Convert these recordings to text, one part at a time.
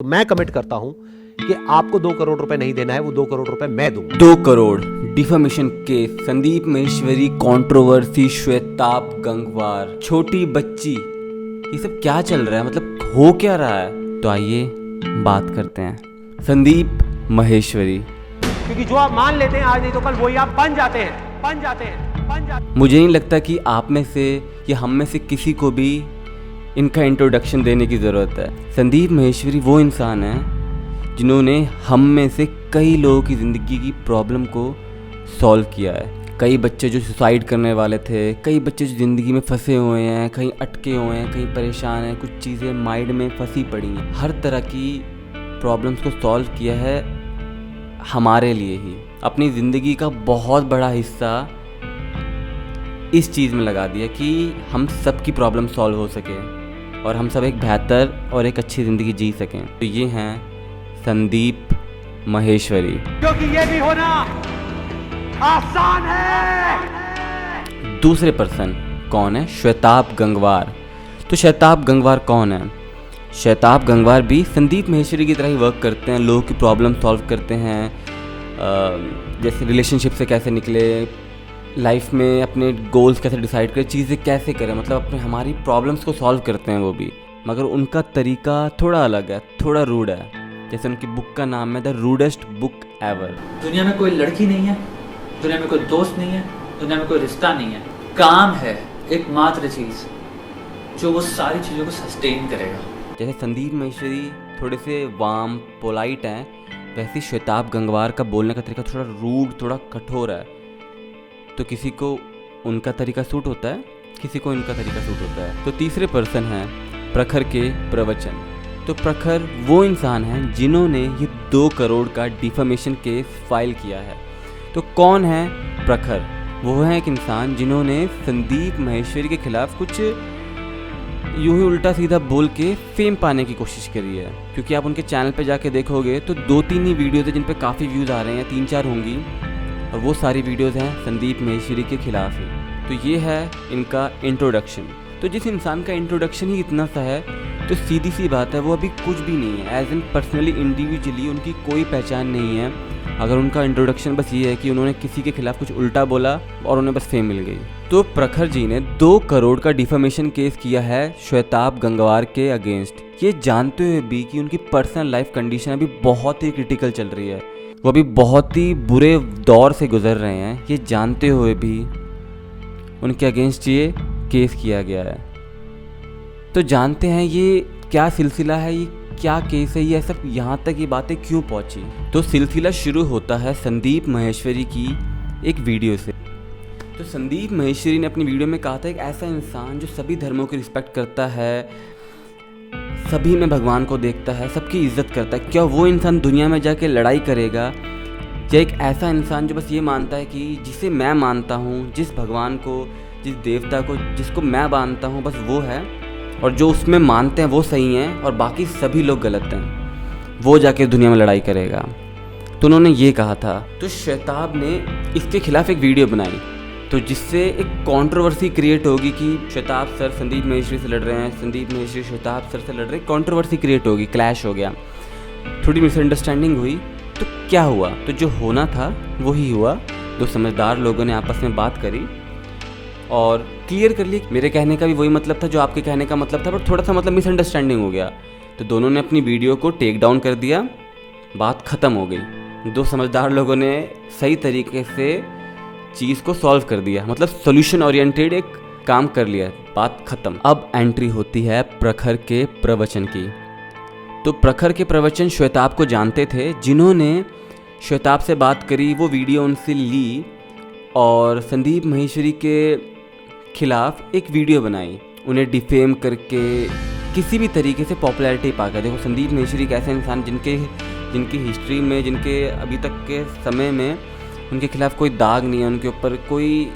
तो मैं कमिट करता हूं कि आपको 2 करोड़ रुपए नहीं देना है, वो 2 करोड़ रुपए मैं दूंगा। 2 crore defamation case, Sandeep Maheshwari controversy, Shwetabh Gangwar, छोटी बच्ची, ये सब क्या चल रहा है? मतलब हो क्या रहा है? तो आइए बात करते हैं संदीप महेश्वरी। क्योंकि जो आप मान लेते हैं आज नहीं तो कल वही आप बन जाते हैं। मुझे नहीं लगता कि आप में से या हम में से किसी को भी इनका इंट्रोडक्शन देने की ज़रूरत है। संदीप महेश्वरी वो इंसान है जिन्होंने हम में से कई लोगों की ज़िंदगी की प्रॉब्लम को सॉल्व किया है। कई बच्चे जो सुसाइड करने वाले थे, कई बच्चे जो ज़िंदगी में फंसे हुए हैं, कहीं अटके हुए हैं, कहीं परेशान हैं, कुछ चीज़ें माइंड में फंसी पड़ी हैं, हर तरह की प्रॉब्लम्स को सॉल्व किया है हमारे लिए ही। अपनी ज़िंदगी का बहुत बड़ा हिस्सा इस चीज़ में लगा दिया कि हम सब की प्रॉब्लम सॉल्व हो सके और हम सब एक बेहतर और एक अच्छी ज़िंदगी जी सकें। तो ये हैं संदीप महेश्वरी। क्योंकि ये भी होना आसान है। दूसरे पर्सन कौन है? श्वेताब गंगवार। तो श्वेताब गंगवार कौन है? श्वेताब गंगवार भी संदीप महेश्वरी की तरह ही वर्क करते हैं, लोगों की प्रॉब्लम सॉल्व करते हैं। जैसे रिलेशनशिप से कैसे निकले, लाइफ में अपने गोल्स कैसे डिसाइड करें, चीज़ें कैसे करें, मतलब अपने हमारी प्रॉब्लम्स को सॉल्व करते हैं वो भी, मगर उनका तरीका थोड़ा अलग है, थोड़ा रूड है। जैसे उनकी बुक का नाम है द रूडेस्ट बुक एवर। दुनिया में कोई लड़की नहीं है, दुनिया में कोई दोस्त नहीं है, दुनिया में कोई रिश्ता नहीं है। काम है एकमात्र चीज़ जो वो सारी चीज़ों को सस्टेन करेगा। जैसे संदीप महेश्वरी थोड़े से वार्म पोलाइट हैं, वैसे श्वेताब गंगवार का बोलने का तरीका थोड़ा रूड, थोड़ा कठोर है। तो किसी को उनका तरीका सूट होता है, किसी को इनका तरीका सूट होता है। तो तीसरे पर्सन हैं प्रखर के प्रवचन। तो प्रखर वो इंसान हैं जिन्होंने ये 2 करोड़ का डिफेमेशन केस फाइल किया है। तो कौन है प्रखर? वो है एक इंसान जिन्होंने संदीप महेश्वरी के खिलाफ कुछ यूं ही उल्टा सीधा बोल के फेम पाने की कोशिश करी है। क्योंकि आप उनके चैनल पे जाके देखोगे तो 2-3 ही वीडियोज़ है जिन पे काफ़ी व्यूज़ आ रहे हैं, 3-4 होंगी, और वो सारी वीडियोस हैं संदीप महेश्वरी के खिलाफ ही। तो ये है इनका इंट्रोडक्शन। तो जिस इंसान का इंट्रोडक्शन ही इतना सा है तो सीधी सी बात है वो अभी कुछ भी नहीं है। एज एन पर्सनली इंडिविजुअली उनकी कोई पहचान नहीं है। अगर उनका इंट्रोडक्शन बस ये है कि उन्होंने किसी के खिलाफ कुछ उल्टा बोला और उन्हें बस फेम मिल गई। तो प्रखर जी ने 2 करोड़ का डिफेमेशन केस किया है श्वेताब गंगवार के अगेंस्ट, ये जानते हुए भी कि उनकी पर्सनल लाइफ कंडीशन अभी बहुत ही क्रिटिकल चल रही है, वो अभी बहुत ही बुरे दौर से गुजर रहे हैं। ये जानते हुए भी उनके अगेंस्ट ये केस किया गया है। तो जानते हैं ये क्या सिलसिला है, ये क्या केस है, ये सब यहाँ तक ये बातें क्यों पहुँची। तो सिलसिला शुरू होता है संदीप महेश्वरी की एक वीडियो से। तो संदीप महेश्वरी ने अपनी वीडियो में कहा था एक ऐसा इंसान जो सभी धर्मों की रिस्पेक्ट करता है, सभी में भगवान को देखता है, सबकी इज्जत करता है, क्या वो इंसान दुनिया में जाके लड़ाई करेगा? या एक ऐसा इंसान जो बस ये मानता है कि जिसे मैं मानता हूँ, जिस भगवान को, जिस देवता को, जिसको मैं मानता हूँ, बस वो है, और जो उसमें मानते हैं वो सही हैं और बाकी सभी लोग गलत हैं, वो जाके दुनिया में लड़ाई करेगा। तो उन्होंने ये कहा था। तो श्वेताब ने इसके खिलाफ एक वीडियो बनाई, तो जिससे एक कंट्रोवर्सी क्रिएट होगी कि श्वेताब सर संदीप महेश्वरी से लड़ रहे हैं, संदीप महेश्वरी श्वेताब सर से लड़ रहे हैं, कंट्रोवर्सी क्रिएट होगी, क्लैश हो गया, थोड़ी मिसअंडरस्टैंडिंग हुई। तो क्या हुआ? तो जो होना था वही हुआ। 2 समझदार लोगों ने आपस में बात करी और क्लियर कर ली। मेरे कहने का भी वही मतलब था जो आपके कहने का मतलब था, पर थोड़ा सा मतलब मिसअंडरस्टैंडिंग हो गया। तो दोनों ने अपनी वीडियो को टेक डाउन कर दिया, बात ख़त्म हो गई। 2 समझदार लोगों ने सही तरीके से चीज़ को सॉल्व कर दिया, मतलब सोल्यूशन ओरिएंटेड एक काम कर लिया, बात ख़त्म। अब एंट्री होती है प्रखर के प्रवचन की। तो प्रखर के प्रवचन श्वेताब को जानते थे, जिन्होंने श्वेताब से बात करी, वो वीडियो उनसे ली और संदीप महेश्वरी के खिलाफ एक वीडियो बनाई, उन्हें डिफेम करके किसी भी तरीके से पॉपुलैरिटी पाकर। देखो संदीप महेश्वरी एक ऐसे इंसान जिनकी हिस्ट्री में, जिनके अभी तक के समय में उनके खिलाफ कोई दाग नहीं है, उनके ऊपर कोई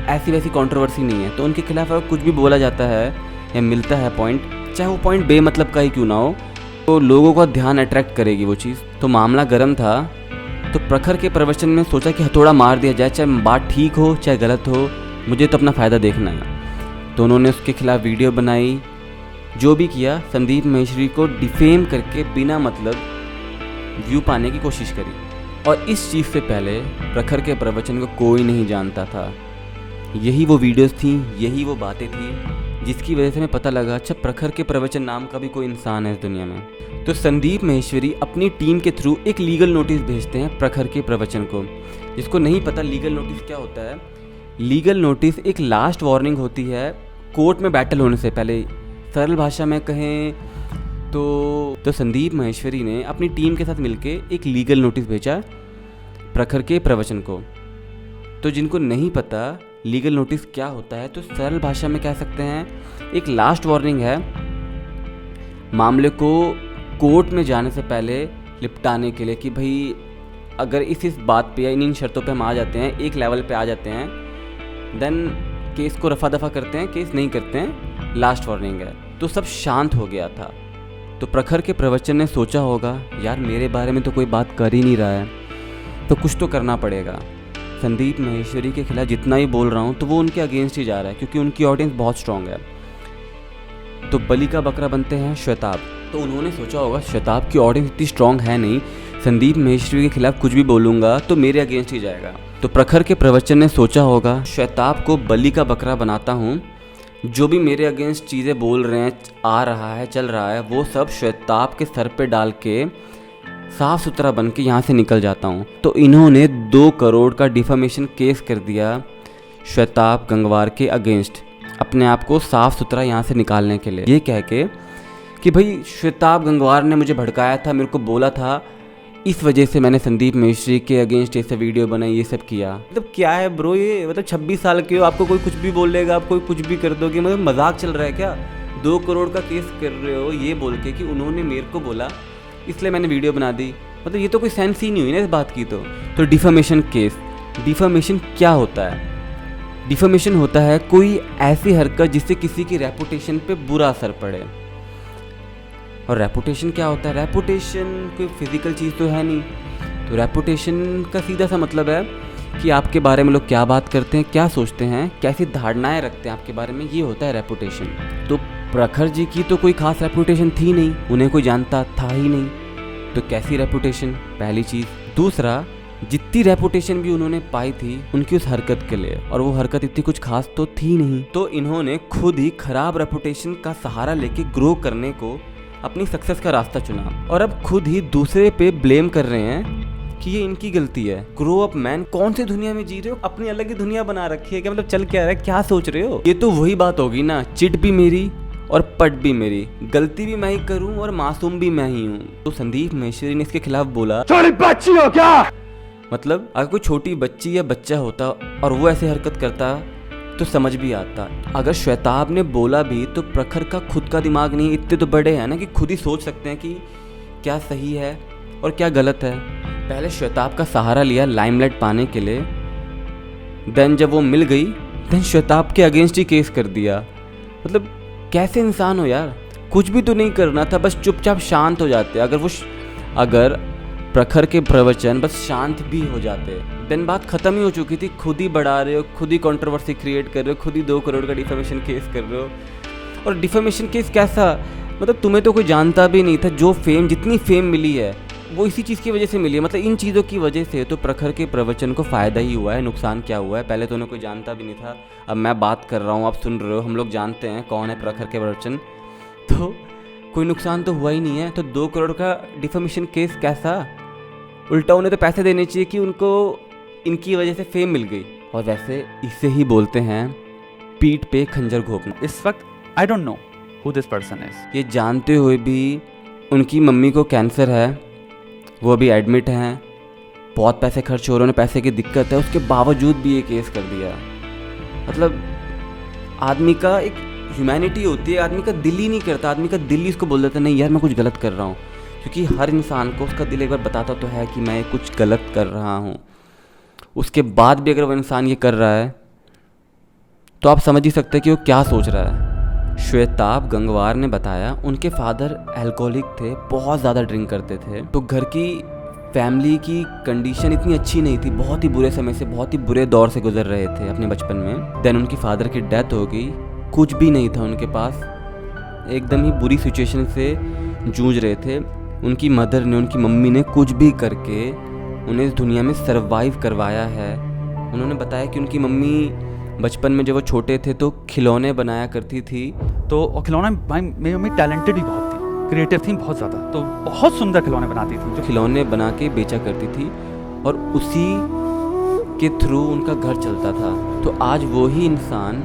ऐसी वैसी कंट्रोवर्सी नहीं है। तो उनके खिलाफ अगर कुछ भी बोला जाता है या मिलता है पॉइंट, चाहे वो पॉइंट बेमतलब का ही क्यों ना हो, तो लोगों का ध्यान अट्रैक्ट करेगी वो चीज़। तो मामला गर्म था। तो प्रखर के प्रवचन में सोचा कि हथौड़ा मार दिया जाए, चाहे बात ठीक हो चाहे गलत हो, मुझे तो अपना फ़ायदा देखना है। तो उन्होंने उसके खिलाफ वीडियो बनाई जो भी किया, संदीप महेश्वरी को डिफेम करके बिना मतलब व्यू पाने की कोशिश करी। और इस चीज़ से पहले प्रखर के प्रवचन को कोई नहीं जानता था। यही वो वीडियोस थी, यही वो बातें थी जिसकी वजह से हमें पता लगा अच्छा प्रखर के प्रवचन नाम का भी कोई इंसान है इस दुनिया में। तो संदीप महेश्वरी अपनी टीम के थ्रू एक लीगल नोटिस भेजते हैं प्रखर के प्रवचन को। जिसको नहीं पता लीगल नोटिस क्या होता है, लीगल नोटिस एक लास्ट वार्निंग होती है कोर्ट में बैटल होने से पहले। सरल भाषा में कहें तो संदीप महेश्वरी ने अपनी टीम के साथ मिलके एक लीगल नोटिस भेजा प्रखर के प्रवचन को। तो जिनको नहीं पता लीगल नोटिस क्या होता है, तो सरल भाषा में कह सकते हैं एक लास्ट वार्निंग है मामले को कोर्ट में जाने से पहले निपटाने के लिए कि भाई अगर इस बात पे या इन शर्तों पे हम आ जाते हैं, एक लेवल पे आ जाते हैं, देन केस को रफा दफा करते हैं, केस नहीं करते हैं, लास्ट वार्निंग है। तो सब शांत हो गया था। तो प्रखर के प्रवचन ने सोचा होगा यार मेरे बारे में तो कोई बात कर ही नहीं रहा है, तो कुछ तो करना पड़ेगा। संदीप महेश्वरी के खिलाफ जितना ही बोल रहा हूँ तो वो उनके अगेंस्ट ही जा रहा है क्योंकि उनकी ऑडियंस बहुत स्ट्रांग है। तो बलि का बकरा बनते हैं श्वेताब। तो उन्होंने सोचा होगा श्वेताब की ऑडियंस इतनी स्ट्रांग है नहीं, संदीप महेश्वरी के खिलाफ कुछ भी बोलूँगा तो मेरे अगेंस्ट ही जाएगा। तो प्रखर के प्रवचन ने सोचा होगा श्वेताब को बलि का बकरा बनाता हूँ, जो भी मेरे अगेंस्ट चीज़ें बोल रहे हैं, आ रहा है, चल रहा है, वो सब श्वेताब के सर पे डाल के साफ़ सुथरा बन के यहाँ से निकल जाता हूँ। तो इन्होंने 2 करोड़ का डिफेमेशन केस कर दिया श्वेताब गंगवार के अगेंस्ट, अपने आप को साफ़ सुथरा यहाँ से निकालने के लिए, ये कह के कि भाई श्वेताब गंगवार ने मुझे भड़काया था, मेरे को बोला था, इस वजह से मैंने संदीप महेश्वरी के अगेंस्ट ऐसे वीडियो बनाई, ये सब किया। मतलब क्या है ब्रो ये, मतलब 26 साल के हो, आपको कोई कुछ भी बोल देगा, आप कोई कुछ भी कर दोगे, मतलब मजाक चल रहा है क्या? 2 करोड़ का केस कर रहे हो ये बोल के कि उन्होंने मेरे को बोला इसलिए मैंने वीडियो बना दी। मतलब ये तो कोई सेंस ही नहीं हुई ना इस बात की। तो डिफेमेशन केस, डिफेमेशन क्या होता है? डिफेमेशन होता है कोई ऐसी हरकत जिससे किसी की रेपुटेशन पे बुरा असर पड़े। और रेपुटेशन क्या होता है? रेपुटेशन कोई फिजिकल चीज़ तो है नहीं। तो रेपुटेशन का सीधा सा मतलब है कि आपके बारे में लोग क्या बात करते हैं, क्या सोचते हैं, कैसी धारणाएं रखते हैं आपके बारे में, ये होता है रेपुटेशन। तो प्रखर जी की तो कोई खास रेपुटेशन थी नहीं, उन्हें कोई जानता था ही नहीं, तो कैसी रेपुटेशन, पहली चीज़। दूसरा, जितनी रेपुटेशन भी उन्होंने पाई थी उनकी उस हरकत के लिए, और वो हरकत इतनी कुछ खास तो थी नहीं, तो इन्होंने खुद ही खराब रेपुटेशन का सहारा लेके ग्रो करने को अपनी सक्सेस का रास्ता चुना, और अब खुद ही दूसरे पे ब्लेम कर रहे हैं कि ये इनकी गलती है। ग्रो अप मैन, कौन सी दुनिया में जी रहे हो? अपनी अलग ही दुनिया बना रखी है क्या? मतलब चल क्या रहा है, क्या सोच रहे हो? ये तो वही बात होगी ना, चिट भी मेरी और पट भी मेरी, गलती भी मैं ही करूं और मासूम भी मैं ही हूं। तो संदीप महेश्वरी ने इसके खिलाफ बोला, छोटी बच्ची हो क्या? मतलब अगर कोई छोटी बच्ची या बच्चा होता और वो ऐसे हरकत करता तो समझ भी आता। अगर श्वेताब ने बोला भी तो प्रखर का खुद का दिमाग नहीं, इतने तो बड़े हैं ना कि खुद ही सोच सकते हैं कि क्या सही है और क्या गलत है। पहले श्वेताब का सहारा लिया लाइमलाइट पाने के लिए, देन जब वो मिल गई देन श्वेताब के अगेंस्ट ही केस कर दिया। मतलब कैसे इंसान हो यार, कुछ भी तो नहीं करना था, बस चुपचाप शांत हो जाते। अगर प्रखर के प्रवचन बस शांत भी हो जाते देन बात खत्म ही हो चुकी थी। खुद ही बढ़ा रहे हो, खुद ही कंट्रोवर्सी क्रिएट कर रहे हो, खुद ही 2 करोड़ का डिफेमेशन केस कर रहे हो। और डिफेमेशन केस कैसा, मतलब तुम्हें तो कोई जानता भी नहीं था। जो फेम, जितनी फेम मिली है वो इसी चीज़ की वजह से मिली है, मतलब इन चीज़ों की वजह से। तो प्रखर के प्रवचन को फ़ायदा ही हुआ है, नुकसान क्या हुआ है? पहले तो उन्हें कोई जानता भी नहीं था, अब मैं बात कर रहा हूँ, आप सुन रहे हो, हम लोग जानते हैं कौन है प्रखर के प्रवचन, तो कोई नुकसान तो हुआ ही नहीं है। तो 2 करोड़ का डिफेमेशन केस कैसा, उल्टा उन्हें तो पैसे देने चाहिए कि उनको इनकी वजह से फेम मिल गई। और वैसे इसे ही बोलते हैं पीठ पे खंजर घोंपना। इस वक्त I don't know who this person is. ये जानते हुए भी उनकी मम्मी को कैंसर है, वो अभी एडमिट हैं, बहुत पैसे खर्च हो रहे हैं, उन्हें पैसे की दिक्कत है, उसके बावजूद भी ये केस कर दिया। मतलब आदमी का एक ह्यूमैनिटी होती है, आदमी का दिल ही नहीं करता, आदमी का दिल ही इसको बोल देता नहीं यार मैं कुछ गलत कर रहा हूँ, क्योंकि हर इंसान को उसका दिल एक बार बताता तो है कि मैं कुछ गलत कर रहा हूँ। उसके बाद भी अगर वो इंसान ये कर रहा है तो आप समझ ही सकते हैं कि वो क्या सोच रहा है। श्वेताब गंगवार ने बताया उनके फादर अल्कोहलिक थे, बहुत ज़्यादा ड्रिंक करते थे, तो घर की फैमिली की कंडीशन इतनी अच्छी नहीं थी, बहुत ही बुरे समय से, बहुत ही बुरे दौर से गुजर रहे थे अपने बचपन में। देन उनकी फादर की डेथ हो गई, कुछ भी नहीं था उनके पास, एकदम ही बुरी सिचुएशन से जूझ रहे थे। उनकी मदर ने, उनकी मम्मी ने कुछ भी करके उन्हें इस दुनिया में सरवाइव करवाया है। उन्होंने बताया कि उनकी मम्मी बचपन में जब वो छोटे थे तो खिलौने बनाया करती थी। तो और खिलौना, भाई मेरी मम्मी टैलेंटेड भी बहुत थी, क्रिएटिव थी बहुत ज़्यादा, तो बहुत सुंदर खिलौने बनाती थी। जो खिलौने बना के बेचा करती थी और उसी के थ्रू उनका घर चलता था। तो आज वो ही इंसान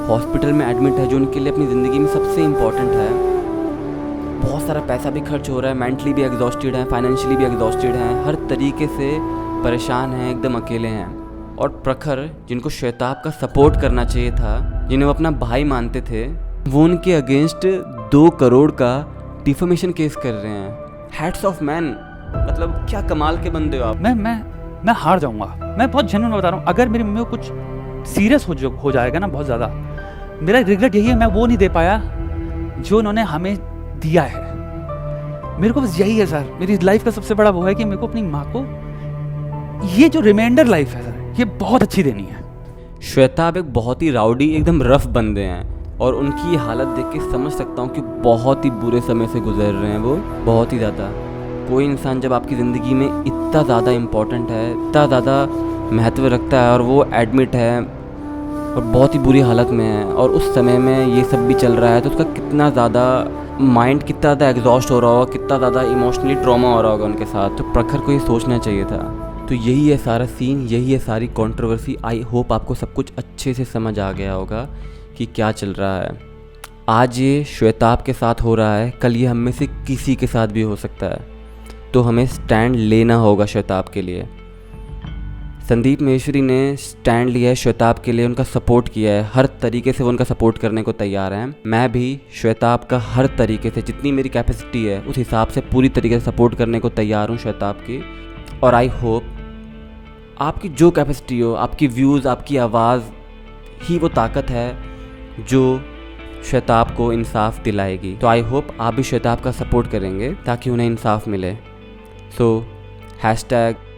हॉस्पिटल में एडमिट है, जो उनके लिए अपनी ज़िंदगी में सबसे इम्पॉर्टेंट है। बहुत सारा पैसा भी खर्च हो रहा है, मेंटली भी एग्जॉस्टेड है, फाइनेंशियली भी एग्जॉस्टेड हैं, हर तरीके से परेशान हैं, एकदम अकेले हैं। और प्रखर, जिनको श्वेताब का सपोर्ट करना चाहिए था, जिन्हें वो अपना भाई मानते थे, वो उनके अगेंस्ट 2 करोड़ का डिफेमेशन केस कर रहे हैं। हैट्स ऑफ मैन, मतलब क्या कमाल के बंदे हो आप। मैं हार जाऊंगा। मैं बहुत जेन्युइन बता रहा हूँ। अगर मेरी मम्मी को कुछ सीरियस हो जाएगा ना, बहुत ज़्यादा, मेरा रिग्रेट यही है मैं वो नहीं दे पाया जो उन्होंने हमें दिया है। मेरे को बस यही है सर, मेरी लाइफ का सबसे बड़ा वो है कि मेरे को अपनी माँ को ये जो रिमाइंडर लाइफ है सर, ये बहुत अच्छी देनी है। श्वेताब एक बहुत ही राउडी, एकदम रफ बंदे हैं और उनकी हालत देख के समझ सकता हूँ कि बहुत ही बुरे समय से गुजर रहे हैं वो, बहुत ही ज़्यादा। कोई इंसान जब आपकी ज़िंदगी में इतना ज़्यादा इम्पोर्टेंट है, इतना ज़्यादा महत्व रखता है और वो एडमिट है और बहुत ही बुरी हालत में है और उस समय में ये सब भी चल रहा है, तो उसका कितना ज़्यादा माइंड कितना ज़्यादा एग्जॉस्ट हो रहा होगा, कितना ज़्यादा इमोशनली ट्रॉमा हो रहा होगा उनके साथ। तो प्रखर को ये सोचना चाहिए था। तो यही है सारा सीन, यही है सारी कंट्रोवर्सी। आई होप आपको सब कुछ अच्छे से समझ आ गया होगा कि क्या चल रहा है। आज ये श्वेताब के साथ हो रहा है, कल ये हम में से किसी के साथ भी हो सकता है। तो हमें स्टैंड लेना होगा श्वेताब के लिए। संदीप महेश्वरी ने स्टैंड लिया है श्वेताब के लिए, उनका सपोर्ट किया है, हर तरीके से वो उनका सपोर्ट करने को तैयार हैं। मैं भी श्वेताब का हर तरीके से, जितनी मेरी कैपेसिटी है उस हिसाब से पूरी तरीके से सपोर्ट करने को तैयार हूँ श्वेताब की। और आई होप आपकी जो कैपेसिटी हो, आपकी व्यूज़, आपकी आवाज़ ही वो ताकत है जो श्वेताब को इंसाफ दिलाएगी। तो आई होप आप भी श्वेताब का सपोर्ट करेंगे ताकि उन्हें इंसाफ मिले। सो #